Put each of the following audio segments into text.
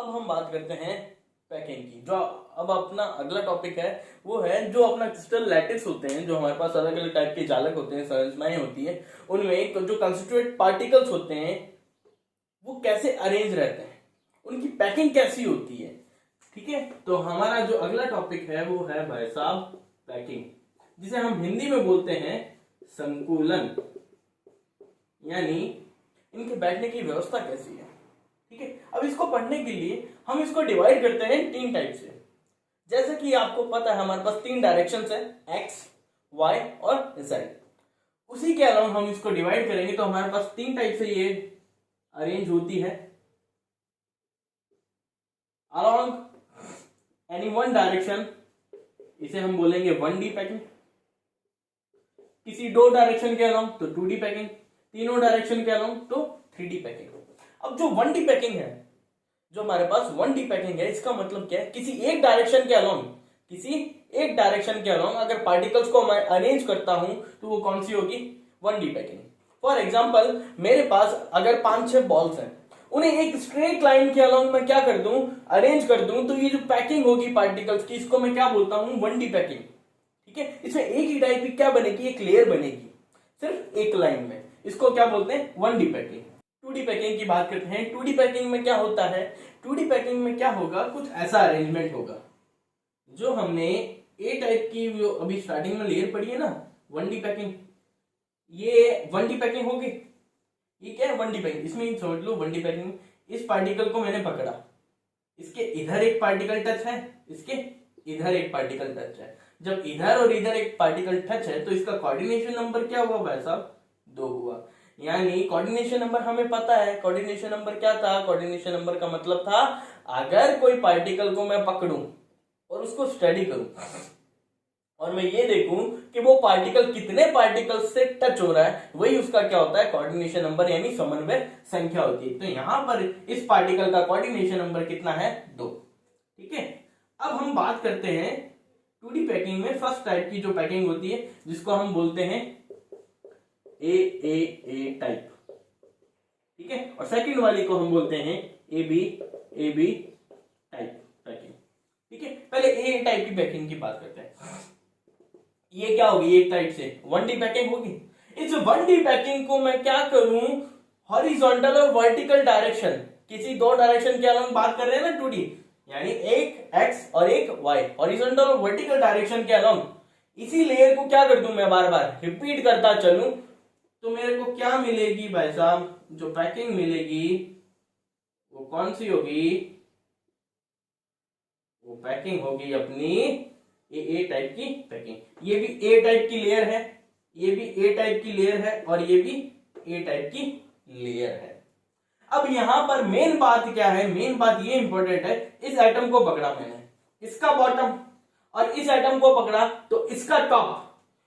अब हम बात करते हैं पैकिंग की। जो अब अपना अगला टॉपिक है वो है जो अपना क्रिस्टल लैटिस होते हैं, जो हमारे पास अलग अलग टाइप के जालक होते हैं, संरचनाएं होती है, उनमें जो कंस्टिट्यूएंट पार्टिकल्स होते हैं वो कैसे अरेंज रहते हैं, उनकी पैकिंग कैसी होती है। ठीक है, तो हमारा जो अगला टॉपिक है वो है भाई साहब पैकिंग, जिसे हम हिंदी में बोलते हैं संकुलन, यानी इनके बैठने की व्यवस्था कैसी है। ठीक है, अब इसको पढ़ने के लिए हम इसको डिवाइड करते हैं तीन टाइप से। जैसे कि आपको पता है हमारे पास तीन डायरेक्शंस है, एक्स, वाई और जेड। उसी के अलावा हम इसको डिवाइड करेंगे तो हमारे पास तीन टाइप से ये अरेंज होती है। अलोंग एनी वन डायरेक्शन, इसे हम बोलेंगे 1D पैकिंग। किसी दो डायरेक्शन के अलोंग तो 2D पैकिंग, तीनों डायरेक्शन के अलोंग तो 3D पैकिंग। अब जो 1D पैकिंग है, जो हमारे पास 1D पैकिंग है, इसका मतलब क्या है, किसी एक डायरेक्शन के अलोंग, किसी एक डायरेक्शन के अलोंग अगर पार्टिकल्स को मैं अरेंज करता हूं तो वो कौन सी होगी, 1D पैकिंग। फॉर एग्जाम्पल मेरे पास अगर 5-6 बॉल्स हैं, उन्हें एक स्ट्रेट लाइन के अलोंग मैं क्या कर दूं, अरेंज कर दूं, तो ये जो पैकिंग होगी पार्टिकल्स की, इसको मैं क्या बोलता हूं, 1D पैकिंग। ठीक है, इसमें एक ही टाइप की क्या बनेगी, एक लेयर बनेगी सिर्फ एक लाइन में, इसको क्या बोलते हैं, 1D पैकिंग। 2D पैकिंग की बात करते हैं। 2D पैकिंग में क्या होता है, 2D पैकिंग में क्या होगा, कुछ ऐसा अरेंजमेंट होगा जो हमने ए टाइप की जो अभी स्टार्टिंग में लेयर पड़ी है ना, 1D पैकिंग, ये 1D पैकिंग होगी। ये क्या है, 1D पैकिंग। इसमें समझ लो 1D पैकिंग, इस पार्टिकल को मैंने पकड़ा, इसके इधर एक पार्टिकल टच है, इसके इधर एक पार्टिकल टच है। जब इधर और इधर एक पार्टिकल टच है तो इसका कोऑर्डिनेशन नंबर क्या हुआ भाई साहब, 2 हुआ। यानी कोऑर्डिनेशन नंबर हमें पता है, कोऑर्डिनेशन नंबर क्या था, कोऑर्डिनेशन नंबर का मतलब था अगर कोई पार्टिकल को मैं पकड़ूं और उसको स्टडी करूं और मैं ये देखूं कि वो पार्टिकल कितने पार्टिकल से टच हो रहा है, वही उसका क्या होता है, कोऑर्डिनेशन नंबर, यानी समन्वय संख्या होती है। तो यहां पर इस पार्टिकल का कोऑर्डिनेशन नंबर कितना है, 2। ठीक है, अब हम बात करते हैं 2D पैकिंग में फर्स्ट टाइप की जो पैकिंग होती है, जिसको हम बोलते हैं ए टाइप। ठीक है, और सेकंड वाली को हम बोलते हैं ए बी टाइप पैकिंग। ठीक है, पहले ए टाइप की पैकिंग की बात करते हैं। ये क्या होगी, एक टाइप से 1D पैकिंग होगी। इस 1D पैकिंग को मैं क्या करूं, हॉरिजॉन्टल और वर्टिकल डायरेक्शन, किसी दो डायरेक्शन के अलावा बात कर रहे हैं ना 2D, यानी एक एक्स और एक वाई, हॉरिजॉन्टल और वर्टिकल डायरेक्शन के अलावा इसी लेयर को क्या कर दूं मैं, बार बार रिपीट करता चलूं, तो मेरे को क्या मिलेगी भाई साहब, जो पैकिंग मिलेगी वो कौन सी होगी, वो पैकिंग होगी अपनी ए टाइप की पैकिंग। ये भी ए टाइप की लेयर है, ये भी ए टाइप की लेयर है, और ये भी ए टाइप की लेयर है। अब यहां पर मेन बात क्या है, मेन बात ये इंपॉर्टेंट है, इस एटम को पकड़ा मैंने, इसका बॉटम, और इस एटम को पकड़ा तो इसका टॉप,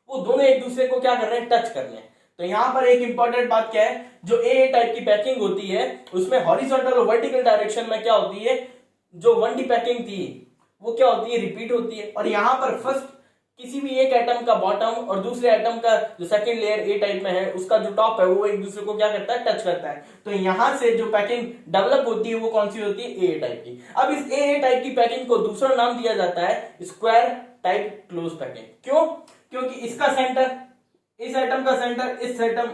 वो दोनों एक दूसरे को क्या कर रहे हैं, टच कर रहे हैं। तो यहां पर एक इंपॉर्टेंट बात क्या है, जो ए टाइप की पैकिंग होती है उसमें हॉरिजॉन्टल और वर्टिकल डायरेक्शन में क्या होती है, जो 1D पैकिंग थी वो क्या होती है, रिपीट होती है। और यहां पर फर्स्ट किसी भी एक एटम का बॉटम और दूसरे एटम का जो सेकंड लेयर ए टाइप में है उसका जो टॉप है वो एक दूसरे को क्या करता है, टच करता है। तो यहां से जो पैकिंग डेवलप होती है वो कौन सी होती है, ए टाइप की। अब इस ए टाइप की पैकिंग को दूसरा नाम दिया जाता है स्क्वायर टाइप क्लोज पैकिंग। क्यों, क्योंकि इसका सेंटर, इस एटम का सेंटर, इस एटम,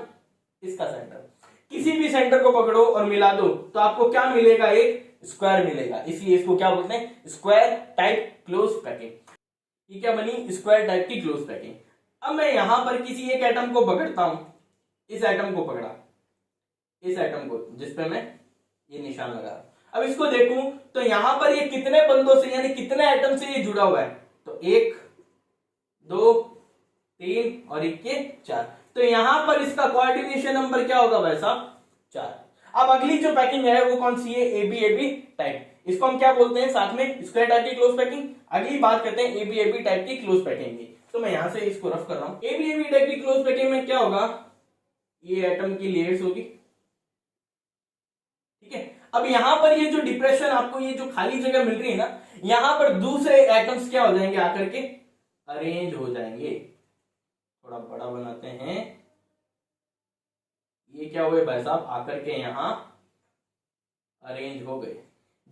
इसका सेंटर, किसी भी सेंटर को पकड़ो और मिला दो तो आपको क्या मिलेगा, एक स्क्वायर मिलेगा, इसलिए इसको क्या बोलते हैं, स्क्वायर टाइप क्लोज पैकिंग। ये क्या बनी, स्क्वायर टाइप की क्लोज पैकिंग। अब मैं यहां पर किसी एक एटम को पकड़ता हूं, इस एटम को पकड़ा, इस एटम को जिसपे मैं ये निशान लगा रहा हूं। अब इसको देखूं तो यहां पर ये कितने बंदों से, यानी कितने एटम से ये जुड़ा हुआ है, तो 1 2 3 और 1 के 4। तो यहां पर इसका कोऑर्डिनेशन नंबर क्या होगा भाई साहब, 4। अब अगली जो पैकिंग है वो कौन सी है, ए बी टाइप, इसको हम क्या बोलते हैं साथ में, स्क्वायर टाइप की क्लोज पैकिंग। अगली बात करते हैं ए बी टाइप की क्लोज पैकिंग की। तो मैं यहां से इसको रफ कर रहा हूं। ए बी टाइप की क्लोज पैकिंग में क्या होगा, ये एटम की लेयर्स होगी। ठीक है, अब यहां पर ये जो डिप्रेशन, आपको ये जो खाली जगह मिल रही है ना, यहां पर दूसरे एटम्स क्या हो जाएंगे, आकर के अरेंज हो जाएंगे। थोड़ा बड़ा बनाते हैं, ये क्या हुए भाई साहब, आकर के यहां अरेंज हो गए।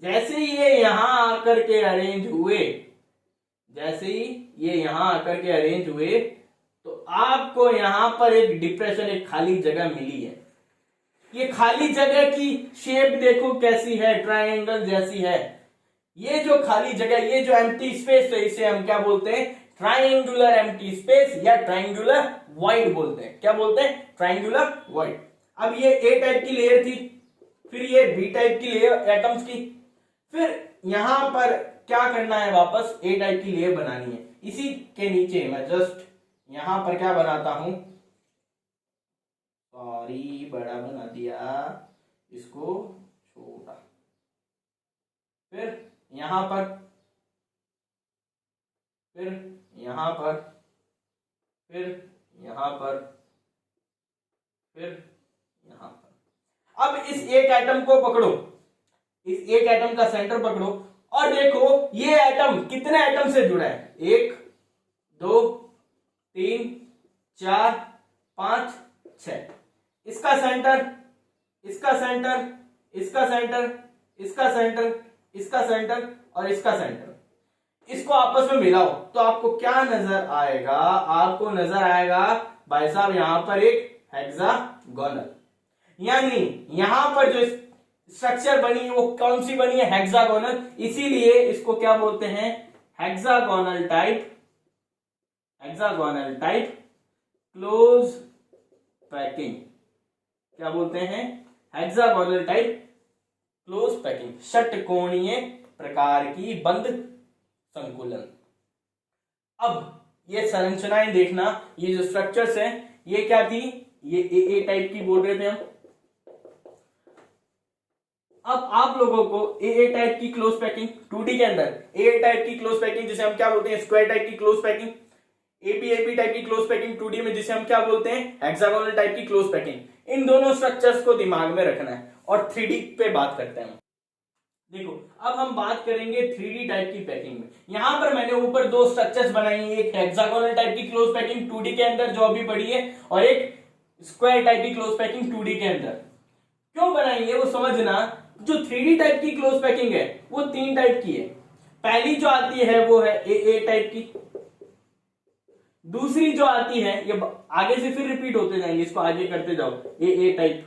जैसे ही ये यहां आकर के अरेंज हुए, जैसे ही ये यहां आकर के अरेंज हुए, तो आपको यहां पर एक डिप्रेशन, एक खाली जगह मिली है। ये खाली जगह की शेप देखो कैसी है, ट्रायंगल जैसी है। ये जो खाली जगह, ये जो एम्प्टी स्पेस है, इसे हम क्या बोलते हैं? ट्रायंगुलर एम्प्टी स्पेस या ट्रायंगुलर वॉइड बोलते हैं। क्या बोलते हैं? Triangular void. अब ये ए टाइप की लेयर थी, फिर ये बी टाइप की लेयर एटम्स की, फिर यहां पर क्या करना है? वापस ए टाइप की लेयर बनानी है। इसी के नीचे मैं जस्ट यहां पर क्या बनाता हूं, सॉरी बड़ा बना दिया, इसको छोटा, फिर यहां पर, फिर यहां पर, फिर यहां पर, फिर यहां पर। अब इस एक एटम को पकड़ो, इस एक एटम का सेंटर पकड़ो और देखो ये एटम कितने एटम से जुड़ा है? 1 2 3 4 5 6। इसका सेंटर, इसका सेंटर, इसका सेंटर, इसका सेंटर, इसका सेंटर और इसका सेंटर, इसको आपस में मिलाओ तो आपको क्या नजर आएगा? आपको नजर आएगा भाई साहब यहां पर एक हेक्सागोनल, यानी यहां पर जो स्ट्रक्चर बनी है वो कौन सी बनी है? हेक्सागोनल। इसीलिए इसको क्या बोलते हैं? Hexagonal type, hexagonal type close packing. क्या बोलते हैं? हेक्सागोनल टाइप क्लोज पैकिंग, षटकोणीय प्रकार की बंद संकुलन। अब ये संरचनाएं देखना, ये जो स्ट्रक्चर्स हैं, ये क्या थी? ये ए टाइप की बोल रहे थे हम। अब आप लोगों को ए टाइप की क्लोज पैकिंग 2D के अंदर, ए टाइप की क्लोज पैकिंग जिसे हम क्या बोलते हैं? स्क्वायर टाइप की क्लोज पैकिंग, एपी टाइप की क्लोज पैकिंग 2D में जिसे हम क्या बोलते हैं? हेक्सागोनल टाइप की क्लोज पैकिंग। इन दोनों स्ट्रक्चर्स को दिमाग में रखना है और 3D पे बात करते हैं। देखो अब हम बात करेंगे 3D टाइप की पैकिंग में। यहां पर मैंने ऊपर दो स्ट्रक्चर्स बनाई है, एक हेक्सागोनल टाइप की क्लोज पैकिंग 2D के अंदर जो अभी पड़ी है, और एक स्क्वायर टाइप की क्लोज पैकिंग 2D के अंदर। क्यों बनाई है वो समझना। जो 3D टाइप की क्लोज पैकिंग है वो 3 टाइप की है। पहली जो आती है वो है ए टाइप की, दूसरी जो आती है, ये आगे से फिर रिपीट होते जाएंगे, इसको आगे करते जाओ, ए टाइप,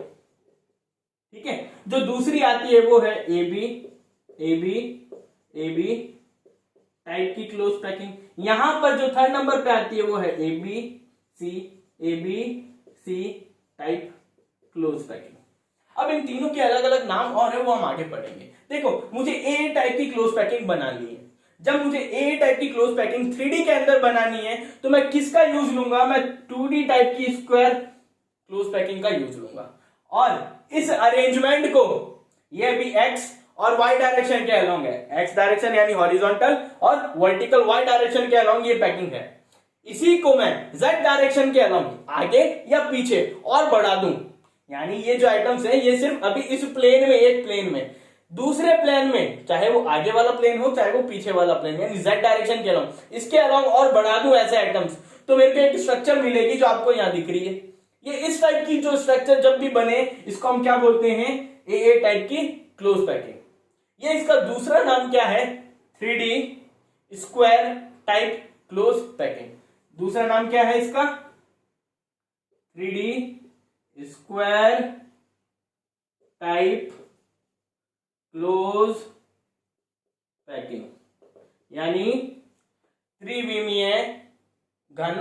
ठीक है। जो दूसरी आती है वो है ए बी टाइप की क्लोज पैकिंग। यहां पर जो थर्ड नंबर पे आती है वो है A B C type close packing. अब इन तीनों के अलग अलग नाम और है, वो हम आगे पढ़ेंगे। देखो मुझे ए टाइप की क्लोज पैकिंग बनानी है। जब मुझे ए टाइप की क्लोज पैकिंग 3D के अंदर बनानी है तो मैं किसका यूज लूंगा? मैं 2D टाइप की स्क्वायर क्लोज पैकिंग का यूज लूंगा। और इस अरेंजमेंट को, ये भी एक्स और वाई डायरेक्शन के अलोंग है, एक्स डायरेक्शन यानी हॉरिजॉन्टल और वर्टिकल वाई डायरेक्शन के अलोंग ये पैकिंग है। इसी को मैं जेड डायरेक्शन के अलोंग आगे या पीछे और बढ़ा दूं, यानी ये जो आइटम्स है ये सिर्फ अभी इस प्लेन में, एक प्लेन में, दूसरे प्लेन में, चाहे वो आगे वाला प्लेन हो चाहे वो पीछे वाला प्लेन, यानी जेड डायरेक्शन के अलोंग, इसके अलोंग और बढ़ा दूं ऐसे आइटम्स, तो मेरे को एक स्ट्रक्चर मिलेगी जो आपको यहां दिख रही है। ये इस टाइप की जो स्ट्रक्चर जब भी बने इसको हम क्या बोलते हैं? ए टाइप की क्लोज पैकिंग। ये इसका दूसरा नाम क्या है? 3D square type close packing. दूसरा नाम क्या है इसका? 3D square type close packing, यानी त्रिविमीय घन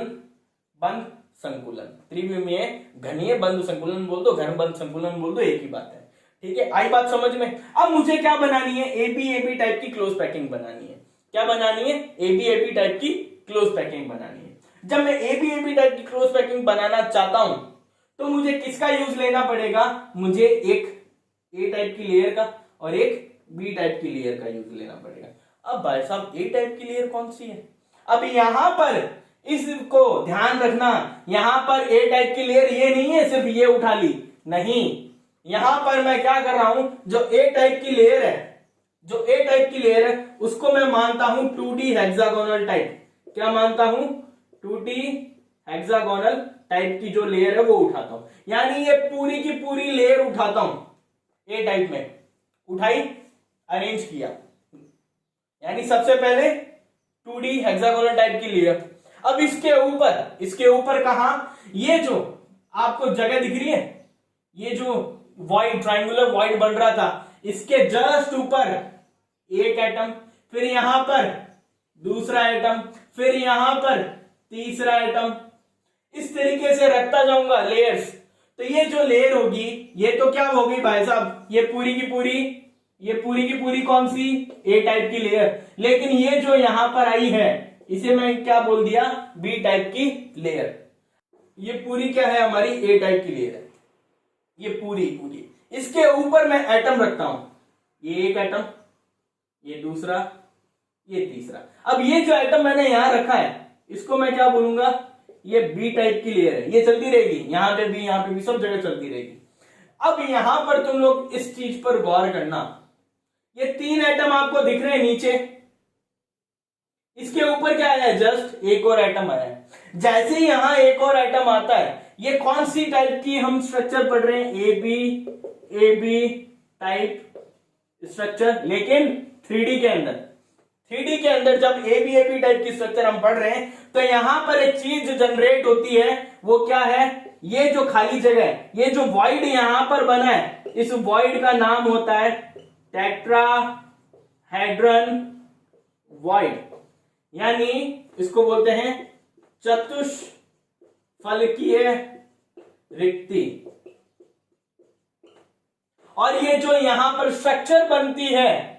बंद संकुलन। त्रिविमीय घनीय बंद संकुलन बोल दो, घन बंद संकुलन बोल दो, एक ही बात है, ठीक है। आई बात समझ में? अब मुझे क्या बनानी है? एबी टाइप की क्लोज पैकिंग बनानी है। क्या बनानी है? एबी टाइप की क्लोज पैकिंग बनानी है। जब मैं एबी टाइप की क्लोज पैकिंग बनाना चाहता हूं तो मुझे किसका यूज लेना पड़ेगा? मुझे एक ए टाइप की लेयर का और एक बी टाइप की लेयर का यूज लेना पड़ेगा। अब भाई साहब ए टाइप की लेयर कौन सी है? अब यहां पर इसको ध्यान रखना, यहां पर ए टाइप की लेयर ये नहीं है सिर्फ ये उठा ली, नहीं, यहां पर मैं क्या कर रहा हूं, जो ए टाइप की लेयर है, जो ए टाइप की लेयर है उसको मैं मानता हूं 2D हेक्सागोनल टाइप। क्या मानता हूं? 2D हेक्सागोनल टाइप की जो लेयर है वो उठाता हूं, यानी ये पूरी की पूरी लेयर उठाता हूं। ए टाइप में उठाई, अरेंज किया, यानी सबसे पहले 2D हेक्सागोनल टाइप की लेयर। अब इसके ऊपर कहा, ये जो आपको जगह दिख रही है, ये जो वॉइड ट्रायंगुलर वॉइड बन रहा था, इसके जस्ट ऊपर एक एटम, फिर यहां पर दूसरा एटम, फिर यहां पर तीसरा एटम, इस तरीके से रखता जाऊंगा लेयर्स। तो ये जो लेयर होगी, ये तो क्या होगी भाई साहब, ये पूरी की पूरी कौन सी, ए टाइप की लेयर। लेकिन ये जो यहां पर आई है, इसे मैं क्या बोल दिया, बी टाइप की लेयर। ये पूरी क्या है, हमारी ए टाइप की लेयर है, ये पूरी। इसके ऊपर मैं एटम रखता हूं, ये एक एटम, ये दूसरा, ये तीसरा। अब ये जो एटम मैंने यहां रखा है, इसको मैं क्या बोलूंगा, ये बी टाइप की लेयर है। ये चलती रहेगी, यहां पे भी सब जगह चलती रहेगी। अब यहां पर तुम लोग इस चीज पर गौर करना, ये 3 एटम आपको दिख रहे हैं नीचे, इसके ऊपर क्या आया है, जस्ट एक और एटम आया है। जैसे ही यहां एक और एटम आता है, ये कौन सी टाइप की हम स्ट्रक्चर पढ़ रहे हैं, ए बी टाइप स्ट्रक्चर, लेकिन 3D के अंदर। 3D के अंदर जब ए बी टाइप की स्ट्रक्चर हम पढ़ रहे हैं, तो यहां पर एक चीज जनरेट होती है, वो क्या है, ये जो खाली जगह है, ये जो वॉइड यहां पर बना है, इस वॉइड का नाम होता है टेट्राहेड्रन वॉइड, यानी इसको बोलते हैं चतुष्फलकीय रिक्ति। और ये जो यहां पर स्ट्रक्चर बनती है,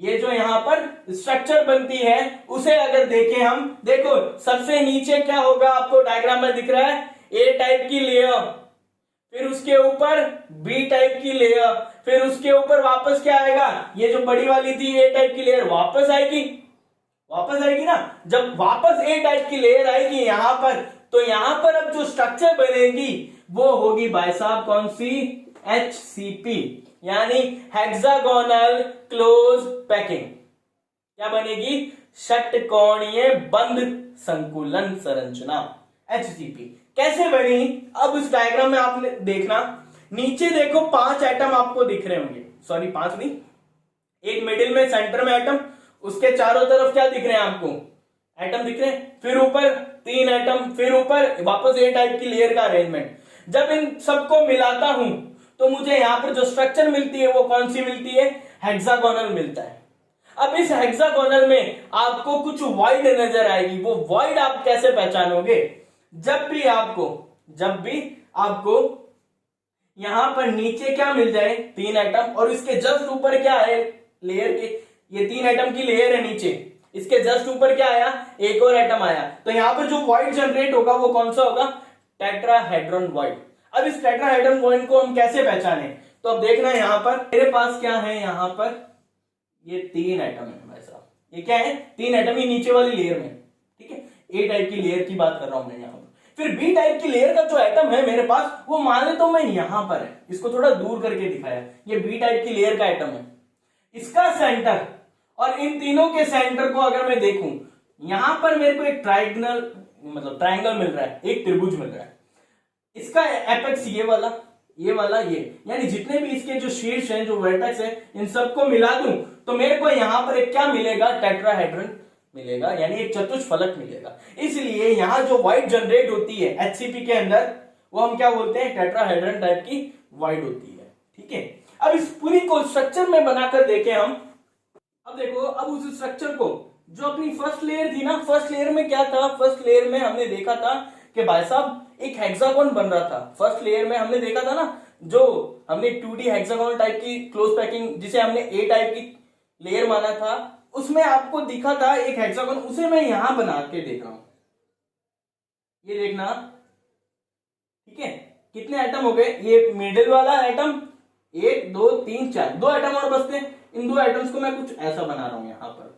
ये जो यहां पर स्ट्रक्चर बनती है, उसे अगर देखें हम, देखो सबसे नीचे क्या होगा, आपको डायग्राम में दिख रहा है, ए टाइप की लेयर, फिर उसके ऊपर बी टाइप की लेयर, फिर उसके ऊपर वापस क्या आएगा, ये जो बड़ी वाली थी ए टाइप की लेयर वापस आएगी ना। जब वापस ए टाइप की लेयर आएगी यहां पर, तो यहां पर अब जो स्ट्रक्चर बनेगी वो होगी भाई साहब कौन सी, HCP, यानी हेक्सागोनल क्लोज पैकिंग। क्या बनेगी, षटकोणीय बंद संकुलन संरचना, HCP। कैसे बनी, अब इस डायग्राम में आपने देखना, नीचे देखो 5 एटम आपको दिख रहे होंगे, सॉरी 5 नहीं, एक मिडिल में सेंटर में एटम, उसके चारों तरफ क्या दिख रहे हैं आपको, एटम दिख रहे हैं, फिर ऊपर 3 एटम, फिर ऊपर वापस ए टाइप की लेयर का अरेंजमेंट। जब इन सबको मिलाता हूं, तो मुझे यहां पर जो स्ट्रक्चर मिलती है वो कौन सी मिलती है, हेक्सागोनल मिलता है। अब इस हेक्सागोनल में आपको कुछ वॉइड नजर आएगी, वो वॉइड आप कैसे पहचानोगे, जब भी आपको यहां पर नीचे क्या मिल जाए, 3 एटम, और इसके जस्ट ऊपर क्या है, लेयर के, ये 3 एटम की लेयर है नीचे, इसके जस्ट ऊपर क्या आया, एक और एटम आया, तो यहां पर जो वॉइड जनरेट होगा वो कौन सा होगा, टेट्राहेड्रन वॉइड। अब इस टेट्राहेड्रन वॉइड को हम कैसे पहचाने, तो अब देखना यहां पर मेरे पास क्या है, यहां पर ये 3 एटम है भाई साहब, ये क्या है, 3 एटम ही नीचे वाली लेयर में, ठीक है, ए टाइप की लेयर की बात कर रहा हूं मैं यहां पर। फिर बी टाइप की लेयर का जो एटम है मेरे पास, वो मान लेता हूं मैं यहां पर है, इसको थोड़ा दूर करके दिखाया, ये बी टाइप की लेयर का एटम है, इसका सेंटर, और इन तीनों के सेंटर को अगर मैं देखूं, यहां पर मेरे को एक ट्रायंगल मिल रहा है, एक त्रिभुज मिल रहा है, इसका एपेक्स ये वाला, ये, यानी जितने भी इसके जो शीर्ष हैं, जो वर्टेक्स है, इन सबको मिला दूं, तो मेरे को यहां पर एक क्या मिलेगा, टेट्राहेड्रन मिलेगा, यानी एक चतुष्फलक मिलेगा। इसलिए यहां जो वॉइड जनरेट होती है HCP के अंदर, वो हम क्या बोलते हैं, टेट्राहेड्रन टाइप की वॉइड होती है, ठीक है। अब इस पूरी को स्ट्रक्चर में बनाकर देखें हम, अब देखो, अब उस स्ट्रक्चर को, जो अपनी फर्स्ट लेयर थी ना, फर्स्ट लेयर में क्या था, फर्स्ट लेयर में हमने देखा था कि भाई साहब एक हेक्सागोन बन रहा था। फर्स्ट लेयर में हमने देखा था ना, जो हमने 2D हेक्सागोनल टाइप की क्लोज पैकिंग, जिसे हमने ए टाइप की लेयर माना था, उसमें आपको दिखा था एक हेक्सागोन, उसे मैं यहां बना के देख रहा हूं, ये देखना, ठीक है। कितने एटम हो गए, ये मिडिल वाला एटम 1 2 3 4, 2 एटम और बचते हैं। इन 2 एटम्स को मैं कुछ ऐसा बना रहा हूं यहां पर,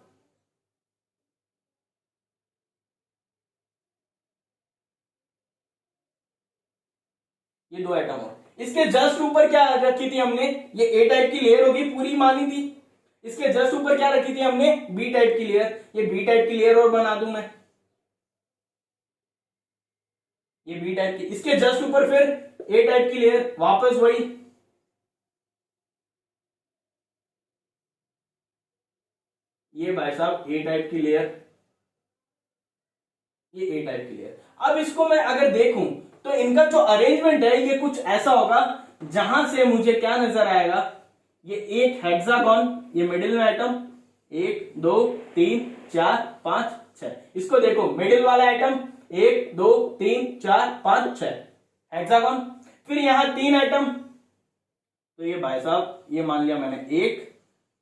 ये 2 एटम और इसके जस्ट ऊपर क्या रखी थी हमने, ये ए टाइप की लेयर होगी, पूरी मानी थी। इसके जस्ट ऊपर क्या रखी थी हमने, बी टाइप की लेयर, ये बी टाइप की लेयर और बना दूं मैं, ये बी टाइप की। इसके जस्ट ऊपर फिर ए टाइप की लेयर, वापस वही, ये भाई साहब ए टाइप की लेयर, ये ए टाइप की लेयर। अब इसको मैं अगर देखूं तो इनका जो अरेंजमेंट है ये कुछ ऐसा होगा, जहां से मुझे क्या नजर आएगा, ये एक हेक्सागोन, ये मिडिल में एटम 1 2 3 4 5 6, इसको देखो मिडिल वाला एटम 1 2 3 4 5 6 हेक्सागोन। फिर यहां 3 एटम, तो ये भाई साहब ये मान लिया मैंने 1,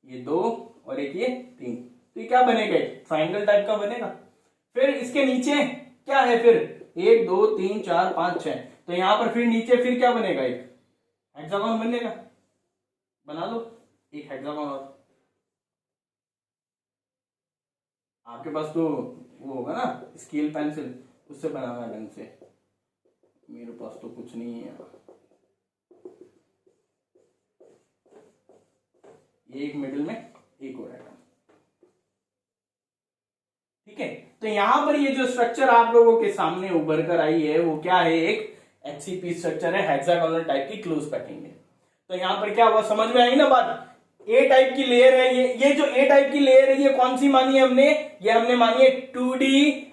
ये 2 और एक ये 3, तो ये क्या बनेगा, ट्राइंगल टाइप का बनेगा। फिर इसके नीचे क्या है, फिर 1 2 3 4 5 6, तो यहां पर फिर नीचे फिर क्या बनेगा, एक हेक्सागोन बनेगा। बना लो एक हेक्सागोन और। आपके पास तो वो होगा ना स्केल पेंसिल, उससे बनाना ढंग से, मेरे पास तो कुछ नहीं है। एक मिडिल में एक और एटम, ठीक है। तो यहां पर ये जो स्ट्रक्चर आप लोगों के सामने उभर कर आई है वो क्या है, एक HCP स्ट्रक्चर है, हेक्सागोनल टाइप की क्लोज पैकिंग है। तो यहां पर क्या हुआ, समझ में आई ना बात। ए टाइप की लेयर है ये जो ए टाइप की लेयर है ये कौन सी मानी है हमने, ये हमने मानी है 2D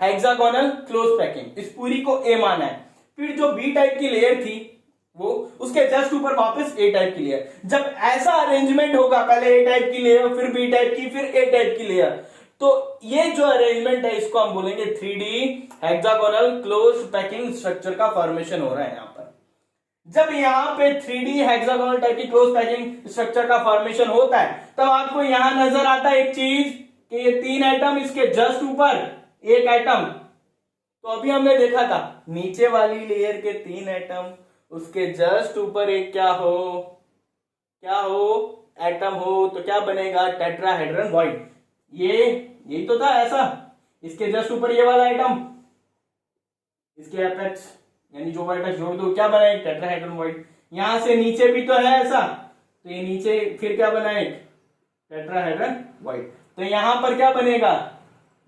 हेक्सागोनल क्लोज पैकिंग, इस पूरी को ए माना है। फिर जो बी टाइप की लेयर थी वो उसके जस्ट ऊपर वापस ए टाइप की लेयर। जब ऐसा अरेंजमेंट होगा, पहले ए टाइप की लेयर, फिर बी टाइप की, फिर ए टाइप की लेयर, तो ये जो अरेंजमेंट है इसको हम बोलेंगे 3D hexagonal close packing structure का फॉर्मेशन हो रहा है यहां पर। जब यहां पे 3D हेक्सागोनल टाइप की क्लोज पैकिंग स्ट्रक्चर का फॉर्मेशन होता है तब आपको यहां नजर आता है एक चीज कि ये 3 एटम, इसके जस्ट ऊपर एक एटम। तो अभी हमने देखा था नीचे वाली लेयर के 3 एटम, उसके जस्ट ऊपर एक क्या हो एटम हो, तो क्या बनेगा, टेट्राहेड्रन वॉइड। ये यही तो था ऐसा, इसके जस्ट ऊपर ये वाला एटम, इसके एपेक्स यानी जो वर्टेक्स जोड़ दो क्या बना, एक टेट्राहेड्रन वॉइड। यहां से नीचे भी तो है ऐसा, तो ये नीचे फिर क्या बना, एक टेट्राहेड्रन वॉइड। तो यहां पर क्या बनेगा,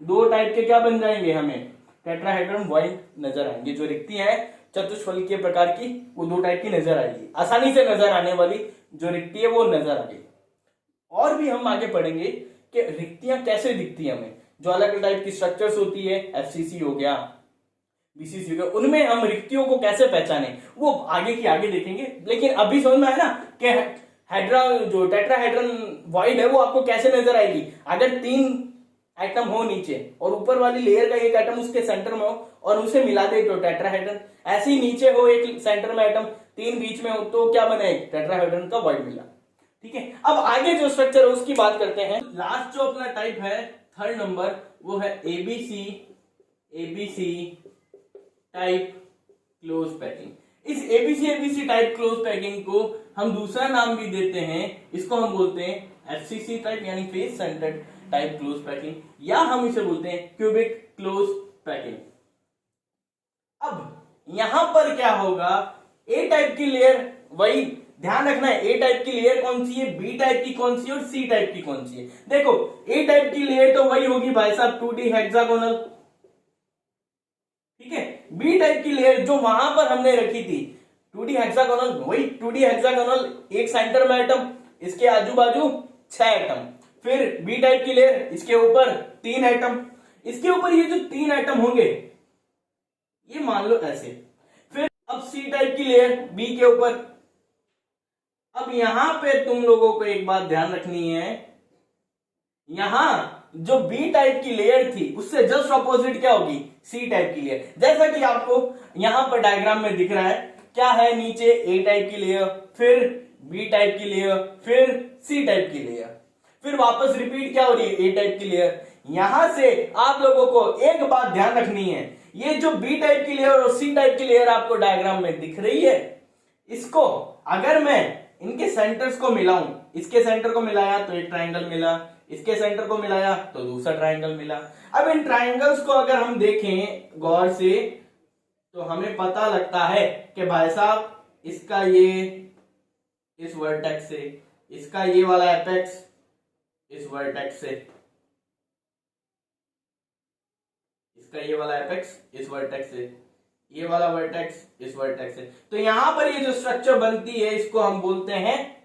दो टाइप के क्या बन जाएंगे, हमें टेट्राहेड्रन वॉइड नजर आएंगे। जो रिक्तियां है चतुष्फलकीय प्रकार की वो दो टाइप की नजर आएगी, आसानी से नजर आने वाली जो रिक्ति है वो नजर आएगी। और भी हम आगे पढ़ेंगे कि रिक्तियां कैसे दिखती है हमें, जो अलग अलग टाइप की स्ट्रक्चर्स होती है, FCC हो गया, BCC हो गया, उनमें हम रिक्तियों को कैसे पहचाने वो आगे की आगे देखेंगे। लेकिन अभी समझ में है ना कि हेड्रा जो टेट्राहेड्रन वॉइड है वो आपको कैसे नजर आएगी। अगर 3 एटम हो नीचे और ऊपर वाली लेयर का एक एटम उसके सेंटर में हो और उसे मिला दे तो टेट्राहेड्रन, ऐसे ही नीचे हो एक सेंटर में एटम, 3 बीच में हो तो क्या बने, टेट्राहेड्रन का वॉइड मिला। ठीक है, अब आगे जो स्ट्रक्चर है उसकी बात करते हैं। लास्ट जो अपना टाइप है 3rd नंबर वो है ABC टाइप क्लोज पैकिंग। इस ABC टाइप क्लोज पैकिंग को हम दूसरा नाम भी देते हैं, इसको हम बोलते हैं FCC टाइप यानी face centred type close packing, या हम इसे बोलते हैं क्यूबिक क्लोज पैकिंग। अब यहां पर क्या होगा, ए टाइप की लेयर, वही ध्यान रखना है ए टाइप की लेयर कौन सी है, बी टाइप की कौन सी है और सी टाइप की कौन सी है। देखो ए टाइप की लेयर तो वही होगी भाई साहब 2D हेक्सागोनल, ठीक है। बी टाइप की लेयर जो वहां पर हमने रखी थी 2D हेक्सागोनल, वही 2D हेक्सागोनल, एक सेंटर में एटम, इसके आजू बाजू 6 एटम। फिर बी टाइप की लेयर, इसके ऊपर 3 एटम, इसके ऊपर ये जो 3 एटम होंगे ये मान लो ऐसे। फिर अब सी टाइप की लेयर बी के ऊपर। अब यहां पे तुम लोगों को एक बात ध्यान रखनी है, यहां जो बी टाइप की लेयर थी उससे जस्ट अपोजिट क्या होगी, सी टाइप की लेयर। जैसा कि आपको यहां पर डायग्राम में दिख रहा है, क्या है, नीचे ए टाइप की लेयर, फिर बी टाइप की लेयर, फिर सी टाइप की लेयर, फिर वापस रिपीट क्या हो रही है, ए टाइप की लेयर। यहां से आप लोगों को एक बात ध्यान रखनी है, ये जो बी टाइप की लेयर और सी टाइप की लेयर आपको डायग्राम में दिख रही है, इसको अगर मैं इनके सेंटर्स को मिलाऊं, इसके सेंटर को मिलाया तो एक ट्राइंगल मिला, इसके सेंटर को मिलाया तो दूसरा ट्राइंगल मिला। अब इन ट्राइंगल्स को अगर हम देखें गौर से तो हमें पता लगता है कि भाई साहब इसका ये इस वर्टेक्स से, इसका ये वाला एपेक्स इस वर्टेक्स से, इसका ये वाला एपेक्स इस वर्टेक्स से, ये वाला वर्टेक्स इस वर्टेक्स से। तो यहां पर ये जो स्ट्रक्चर बनती है इसको हम बोलते हैं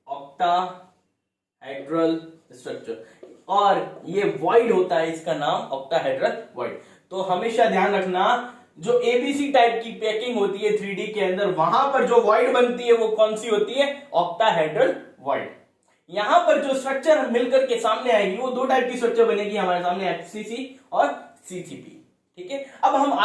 ऑक्टाहेड्रल स्ट्रक्चर, और ये वॉइड होता है, इसका नाम ऑक्टाहेड्रल वॉइड। तो हमेशा ध्यान रखना, जो एबीसी टाइप की पैकिंग होती है 3D के अंदर, वहां पर जो वॉइड बनती है वो कौन सी होती है, ऑक्टाहेड्रल वॉइड। यहां पर जो स्ट्रक्चर मिलकर के सामने आएगी वो दो टाइप की स्ट्रक्चर बनेगी हमारे सामने, एफसीसी और सीसीपी। ठीक है, अब हम